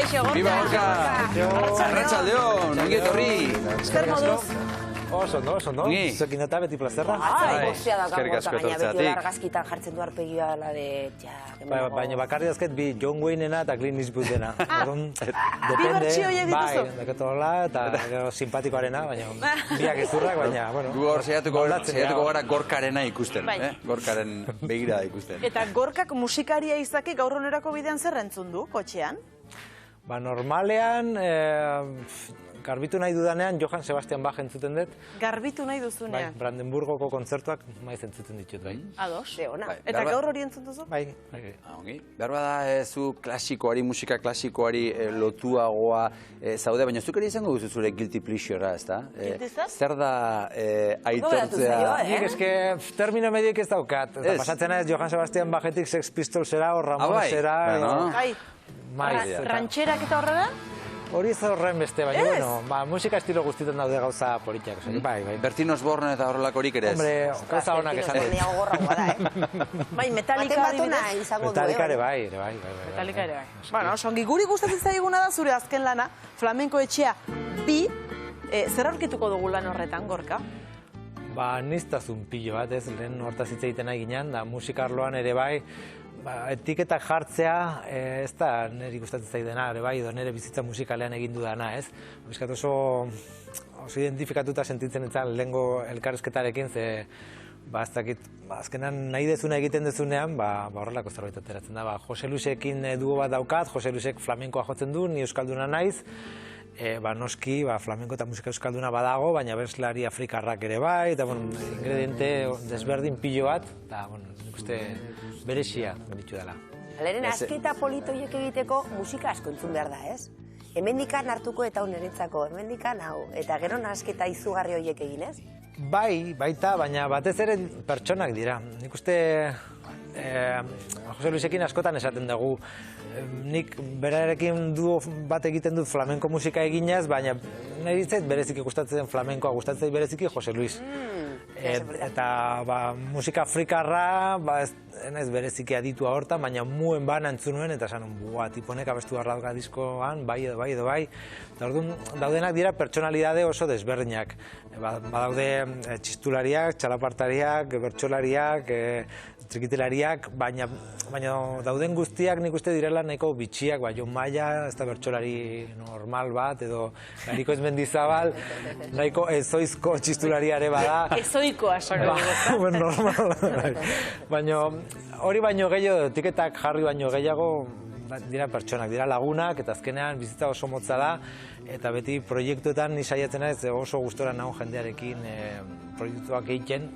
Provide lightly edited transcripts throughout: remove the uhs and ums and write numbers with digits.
Kaixo, Gorka. Biba, Gorka. Arratsaldeon, ongi etorri. Zer moduz? Oso, no? Zuekin eta beti plazerra. Gozia da eskerrik Gorka, asko baina beti etortzeagatik. argazkitan jartzen du arpegioa la de... Baina bakarri azket bi John Wayneena eta Clint Eastwoodena. Bi bertsio horiek dituzu? Bai, deketola eta simpatikoarena, baina biak ezurrak, baina, bueno. Gu hor saiatuko gara Gorkarena ikusten, Gorkaren begira ikusten. Eta Gorkak musikaria izaki gaur onerako bidean zer entzun du, kotxean? Ba, normalean, garbitu nahi dudanean Johann Sebastian Bach entzuten dut. Garbitu nahi Bai, duzunean? Brandenburgoko kontzertuak maiz entzuten ditut, bai. Ados. Ona. Eta gaur hori entzun duzu? Bai. Ongi. Behar bada zu klasikoari, musika klasikoari lotuagoa zaude, baina zuk ere izango duzu zure guilty pleasure-a, ezta? Zer da aitortzea? Nik eske termino medioik ez daukat. Eta pasatzen ez Johann Sebastian Bachetik Sex Pistolsera o Ramonesera. Bai. Rantxerak eta horrela? Hori ez horren beste, baina, bueno, musika estilo guztietan daude gauza politiak. Bai. Bertin Osborne eta horrelakorik ere ez? Hombre, gauza honak esan dut. Bai, Metallica adibidez. Metallica ere bai. Metallica ere bai. Bueno, songi guri gustatzen zaiguna da zure azken lana, Flamenko etxea bi, zer aurkituko dugu lan horretan, Gorka? Ba, niztazun pilo bat, ez, lehen hortaz hitz egiten nahi ginen, da musikarloan ere bai, etiketak jartzea ez da niri gustatzen zaidana, ere bai, edo nire bizitza musikalean egin dudana, ez? Bizkat oso identifikatuta sentitzen etzan lehengo elkarrezketarekin, ze ez dakit, azkenan nahi dezuna egiten dezunean, horrelako zerbait ateratzen da. Jose Luisekin dugu bat daukat, Jose Luisek flamenkoa jotzen du, ni euskalduna naiz, noski, flamenko eta musika euskalduna badago, baina berslari afrikarrak ere bai, eta ingrediente desberdin pilo bat, eta nik uste berexia ditu dela. Lehen asketa politoiek egiteko musika asko entzun behar da, ez? Hemendikan hartuko eta uneretzako, hemendikan hau, eta gero asketa izugarri horiek egin, ez? Bai, baita, baina batez ere pertsonak dira. Nik uste Jose Luisekin askotan esaten dugu, nik berarekin bat egiten dut flamenko musika eginaz, baina niri zait bereziki gustatzen flamenkoa, gustatzen bereziki Jose Luis. Eta musika afrikarra, ez bereziki aditua hortan, baina muen bana entzun nuen, eta esan, tiponek abestu garrauka diskoan, bai edo bai. Daudenak dira pertsonalidade oso desberdinak. Badaude txistulariak, txalapartariak, bertsolariak, trikitilariak, baina dauden guztiak nik uste direla nahiko bitxiak, Jon Maia, ez da bertsolari normal bat, edo Gariko Mendizabal, nahiko ezoizko txistulariare bada. Ezoikoa, sako dugu. Normal. Baina hori baino gehiago, etiketak jarri baino gehiago, dira pertsonak, dira lagunak, eta azkenean bizitza oso motza da, eta beti proiektuetan ni saiatzen ez oso gustora nago jendearekin proiektuak egiten,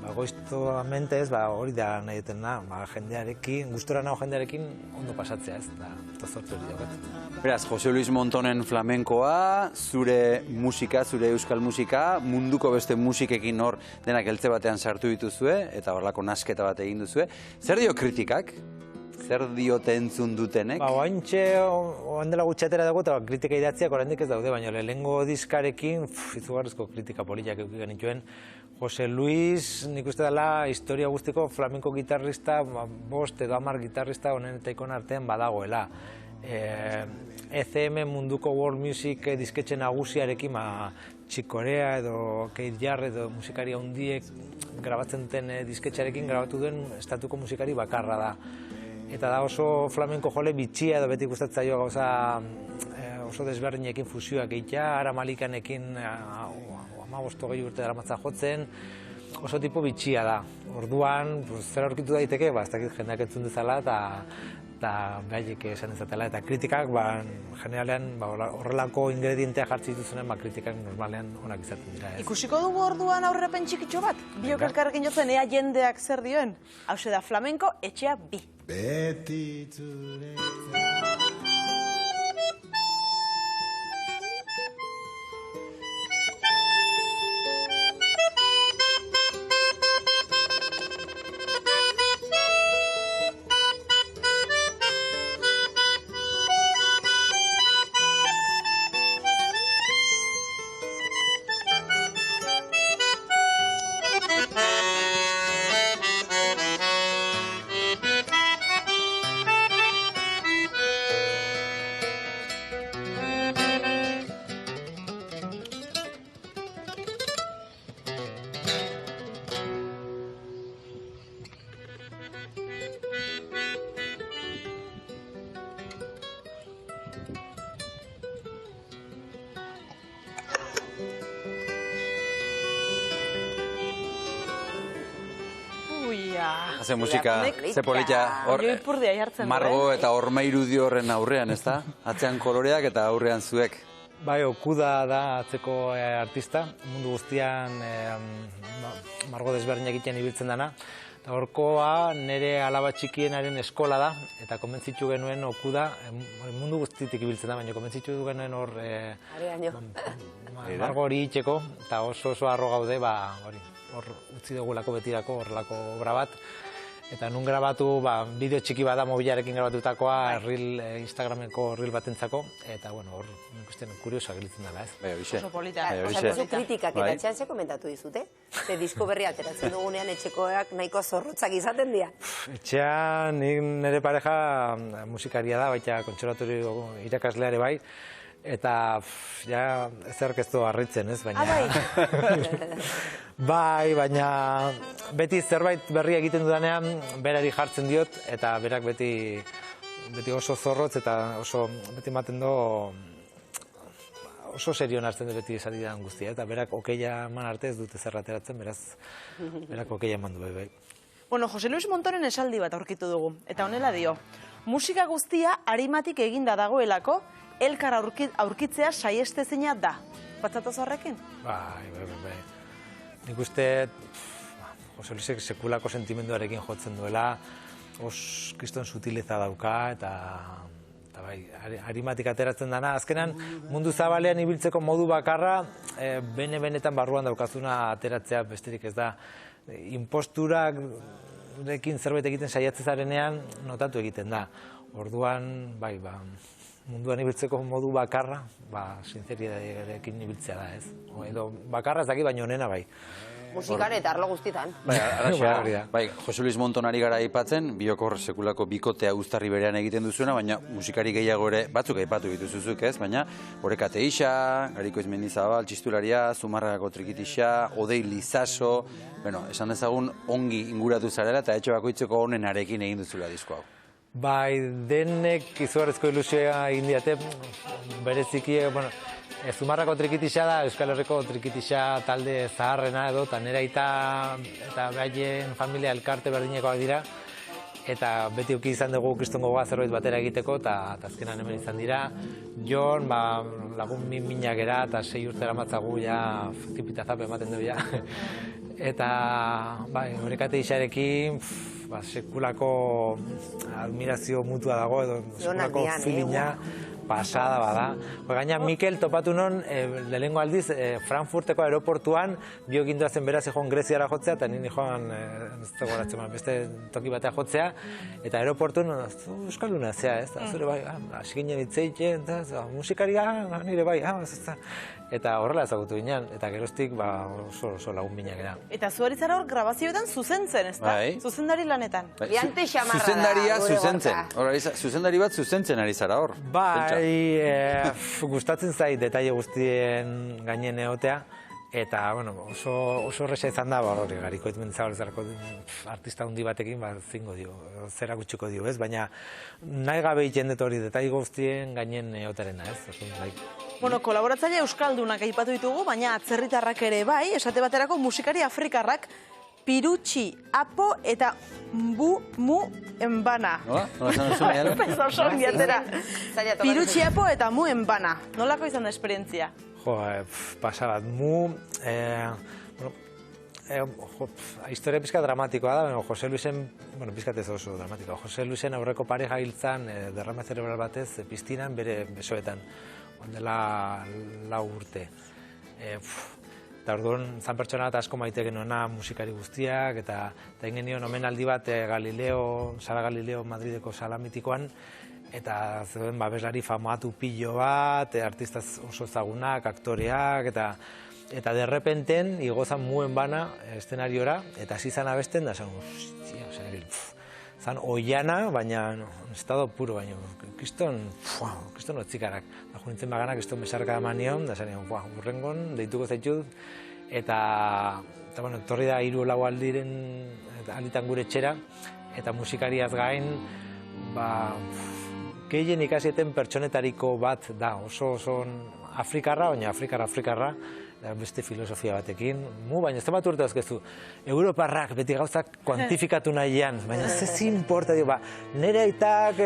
egoiztuamente ez, hori da nahi dutena, jendearekin, gustora nago jendearekin ondo pasatzea ez, eta zortu hori dagoet. Beraz, Jose Luis Montonen flamenkoa, zure musika, zure euskal musika, munduko beste musikekin hor denak eltze batean sartu dituzue, eta horrelako nasketa bat egin duzue. Zer dio kritikak? Zer diote entzun dutenek? Oantxe, oandela gutxatera dugu, eta kritika idatziak oraindik ez daude, baina lehenengo diskarekin, izugarrizko kritika politak euki genituen. Jose Luis, nik uste dela, historia guztiko flamenko gitarrista, 5 edo 10 gitarrista honen eta ikon artean badagoela. ECM munduko world music disketxe nagusiarekin, Chick Corea edo Keith Jarrett edo musikaria hundiek grabatzen duten disketxarekin grabatu duen estatuko musikari bakarra da. Eta da oso flamenko jole bitxia edo beti gustatzaio gauza oso desberdinekin fusioak egitea, Ara Malikanekin 15-20 urte daramatza jotzen, oso tipo bitxia da. Orduan, zer aurkitu daiteke, ez dakit jendeak entzun dezala eta behaiek esan ezatela. Eta kritikak, generalean, horrelako ingredientea jartzi dituzunen, kritikak normalean onak izaten dira. Ikusiko dugu orduan aurrepen txikitxo bat? Biok elkarrekin jotzen, ea jendeak zer dioen? Hauze da, Flamenko etxea bi. Beti zure. Ze musika, ze polita, hor, Ipurdia jartzen du, margo eta hormairudio horren aurrean, ez da? Atzean koloreak eta aurrean zuek. Bai, Okuda da atzeko artista, mundu guztian margo desberdinak egiten ibiltzen dana. Eta horkoa nire alaba txikienaren eskola da, eta konbentzitu genuen Okuda, mundu guztitik ibiltzen da, baina konbentzitu genuen hor margo hori itxeko, eta oso harro gaude, hor utzi dugulako betirako horrelako obra bat. Eta nun grabatu, bideo txiki bada mobilarekin grabatutakoa, Instagrameko reel batentzako, eta hor ikusten kuriosoak gelitzen dela, ez? Bai, horixe. Oso polita. Oso kritikak eta etxean ze komentatu dizute? Ze disko berria ateratzen dugunean etxekoak nahiko zorrotzak izaten dira. Etxean nire pareja musikaria da, baita kontserbatorio irakasleare bai, eta ezerk ez du harritzen, ez? Bai, baina beti zerbait berria egiten dudanean berari jartzen diot, eta berak beti oso zorrotz eta beti ematen du oso serion hartzen du beti esatidan guztia, eta berak okeia eman arte ez dute zerrateratzen, beraz berak okeia eman du bai. Bueno, Jose Luis Montoren esaldi bat aurkitu dugu, eta honela dio, musika guztia arimatik eginda dagoelako, elkar aurkitzea saiestezina da. Batzatoz horrekin? Bai. Nik uste, Jose Luisek sekulako sentimenduarekin jotzen duela, kriston sutileza dauka, eta bai, arimatik ateratzen dana. Azkenan, mundu zabalean ibiltzeko modu bakarra, benetan barruan daukazuna ateratzea besterik ez da. Imposturekin zerbait egiten saiatzen zarenean, notatu egiten da. Orduan, bai, munduan ibiltzeko modu bakarra, sinceridadearekin ibiltzea da, ez? Edo bakarra ez daki, baina honena bai. Musikan eta arlo guztietan. Bai, Jose Luis Montonari gara aipatzen, biok hor sekulako bikotea uztarri berean egiten duzuena, baina musikari gehiago ere batzuk aipatu dituzuzuk, ez? Baina Oreka Teixa, Gariko Izmendizabal, Txistularia, Zumarragako Trikitixa, Odei Lizaso, esan dezagun ongi inguratu zarela eta etxe bakoitzeko honenarekin egin duzula disko hau. Bai, denek izugarrizko ilusioa egin diate, bereziki, Zumarrako Trikitixa da, Euskal Herriko Trikitixa talde zaharrena edo, eta nera eta behaien familia elkarte berdinekoak dira, eta beti uki izan dugu kriston gogoa zerbait batera egiteko, eta azkenan hemen izan dira. Jon, lagun minak era, eta 6 urte eramatzagu, tipitazap ematen dugu, eta Oreka Teixarekin, sekulako admirazio mutua dago, edo sekulako feelinga pasada bada. Gaina Mikel topatu non, lehenengo aldiz, Frankfurteko aeroportuan, biokin doazen beraz egon Greziara jotzea, eta nini joan, beste toki batea jotzea, eta aeroportun, euskalduna zea, ez? Zure bai, hasi ginen hitzeite, musikaria, nire bai, eta horrela ezagutu ginen, eta geroztik oso lagun minak era. Eta zuaritzara hor grabazioetan zuzentzen, ez da? Zuzendari lanetan. Zuzendaria zuzentzen. Zuzendari bat zuzentzen ari zara hor. Bai, gustatzen zait detaile guztien gainen egotea, eta oso horreza izan da, Gariko Izmendizabal artista handi batekin zingo dio, zera gutxiko dio, ez? Baina nahi gabe egiten dut hori detaile guztien gainen egotarena, ez? Kolaboratzaile euskaldunak aipatu ditugu, baina atzerritarrak ere bai, esate baterako musikari afrikarrak Pirutxi, Apo eta Mu Embana. Pirutxi, Apo eta Mu Embana. Nolako izan da esperientzia? Pasabat. Mu, historia pizka dramatikoa da, Jose Luisen, pizkat ez oso dramatikoa. Jose Luisen aurreko pareja hiltzan derrame zerebral batez piztinan bere besoetan. Dela 4 urte. Eta orduan, zan pertsona eta asko maite genuena musikari guztiak, eta egin nion omenaldi bat Sala Galileo Madrideko sala mitikoan, eta zeuden babeslari famatu pilo bat, artista oso ezagunak, aktoreak, eta derrepenten igozan Mu Embana eszenariora, eta hasi zan abesten, da zan oiana, baina estado puro, baina kriston otzikarak. Da junitzen bagana, kriston besarka eman nion, da zan urrengon, deituko zaitut, eta torri da 3-4 alditan gure etxera, eta musikariaz gain, gehien ikasieten pertsonetariko bat da, oso afrikarra, baina afrikarra, beste filosofia batekin, baina ez da bat urte azkezu, Europarrak beti gauzak kuantifikatu nahian, baina ez importa, nire aitak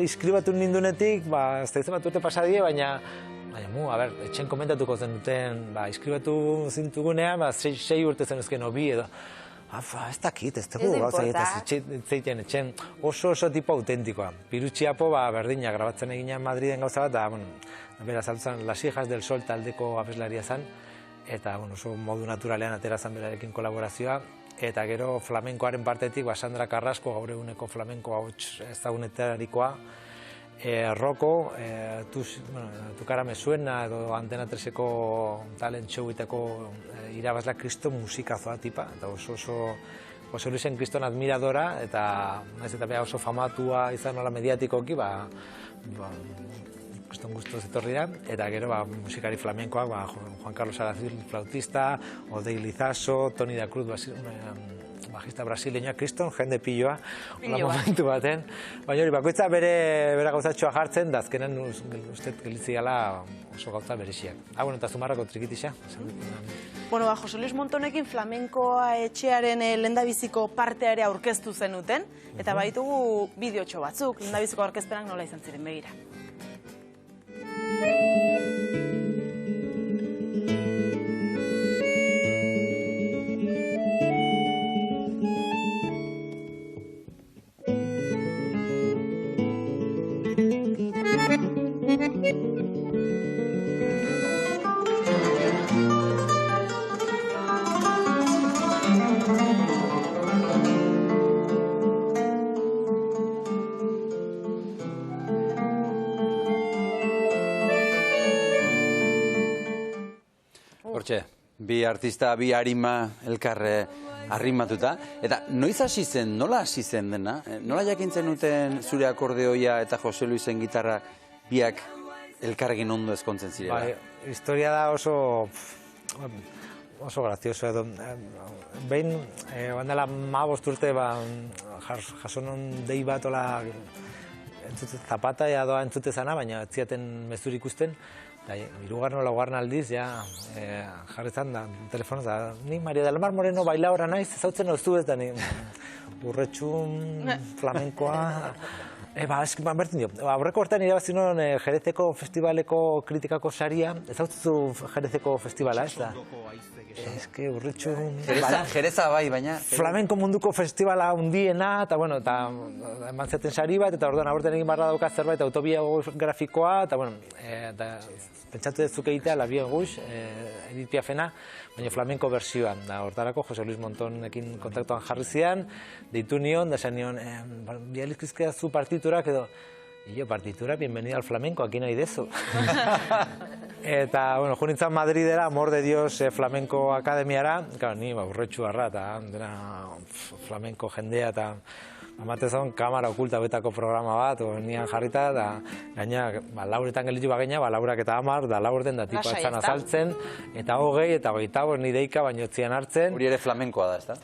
iskribatu nindunetik, ez da bat urte pasadie, baina etxen komentatuko zen duten, iskribatu zintugunean, 6 urte zen ezken obi edo, ez dakit, ez dugu gauza zeiten etxen oso tipo autentikoa. Pirutxiapo berdina grabatzen eginean Madriden gauza bat, da beraz altzan Las Hijas del Sol taldeko abeslaria zen, eta oso modu naturalean atera zen berarekin kolaborazioa, eta gero flamenkoaren partetik Sandra Carrasco, gaur eguneko flamenko hauts ezagunetarikoa, Roko, Tu cara me suena, edo Antena 3eko talent show-iteko irabazla kriston musikazoa tipa, eta oso Jose Luisen kriston admiradora, eta oso famatua izan nola mediatikoki, kriston guztoz etorri da, eta gero musikari flamenkoak, Juan Carlos Aracil, flautista, Odei Lizaso, Toni da Cruz, bajista brasileñoa, kriston jende pilloa, momentu baten. Baina hori, bakoitza bere gauzatxoa jartzen, da azkenen uste gelitziala oso gauza bereziak. Eta Zumarrako trikitixa. Jose Luis Montonekin flamenkoa etxearen lehendabiziko partea ere aurkeztu zenuten, eta baditugu bideotxo batzuk, lehendabiziko aurkezpenak nola izan ziren, begira. Hortxe, bi artista, bi arima elkarre arrimatuta. Eta noiz hasi zen, nola hasi zen dena? Nola jakintzen duten zure akordeoia eta Jose Luisen gitarra biak elkarrekin ondo ezkontzen zirela? Historia da oso grazioso edo. Behin, bandela 15 urte, jasonon dei bat ola zapata doa entzute zana, baina etziaten mezur ikusten. Hirugarren o laugarren aldiz, jarretzan da, telefonoz da, ni Maria del Mar Moreno bailaora naiz, ezautzen ozu ez da, ni urretxun, flamenkoa, bertzen dio, aurreko hortan irabazi non Jerezeko festivaleko kritikako saria, ezautzen Jerezeko festivala, ez da? Ez que urretxun... Jereza bai, baina... Flamenko munduko festivala hundiena, eta eman zaten sari bat, eta orduan aurten egin barra dauka zerbait autobiografikoa, eta pentsatu dezuk egitea, La Bien Rouge, Edith Piafena, baina flamenko bersioan. Hortarako Jose Luis Montonekin kontaktuan jarri zian, deitu nion, da esan nion, bializkizkea zu partiturak edo, yo, partitura, bienvenida al flamenco, aquí nahi dezu. Eta, jo nintzen Madridera, Amor de Dios Flamenko Akademiara, ni urretxu harra, eta dena flamenko jendea, eta amatezan kamara okulta betako programa bat, nian jarrita, eta gaina, lauretan gelitu bageina, laurak eta 10, da laurden, da tipa etzan azaltzen, eta 20, eta 28, ni deika, baino etzian hartzen. Hori ere flamenkoa da, ez da?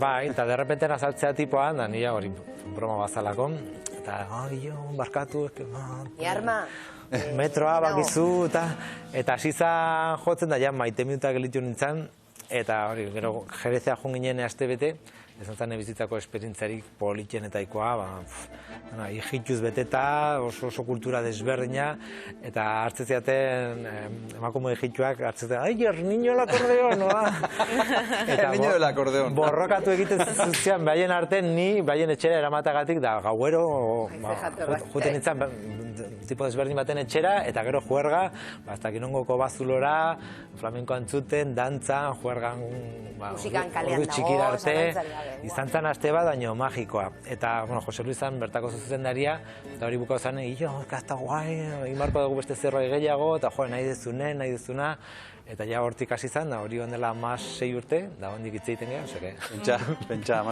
Bai, eta derrepenten azaltzea tipoan, da nila hori broma bazalako, eta, barkatu, Ni arma. Metroa bakizu, eta asizan jotzen da, maite minutak gelitu nintzen, eta hori, gero Jerezea joan ginen aste bete, ez zen bizitzako esperientzarik politxenetaikoa, hijituz beteta, oso kultura desberdina, eta hartzeziaten, emakume hijituak hartzeziaten, ai, el niño del acordeón, noa? El niño del acordeón. Borrokatu egiten zuzian, behaien arten, ni, behaien etxera eramatagatik, da gauero, juten nintzen, tipo desberdin baten etxera, eta gero juerga, hasta kinongoko bazulora, flamenko antzuten, dantzan, juergan, musikan kalean dago, izan zen aste bat, baino magikoa. Eta, Jose Luisan bertako zuzendaria, eta hori bukau zen, kasta guai, imarko dugu beste zerbait gehiago, eta nahi dezuna, eta ja hortik hasi zen, hori ondela 6 urte, da hondik hitz egiten gehan, Pentsa,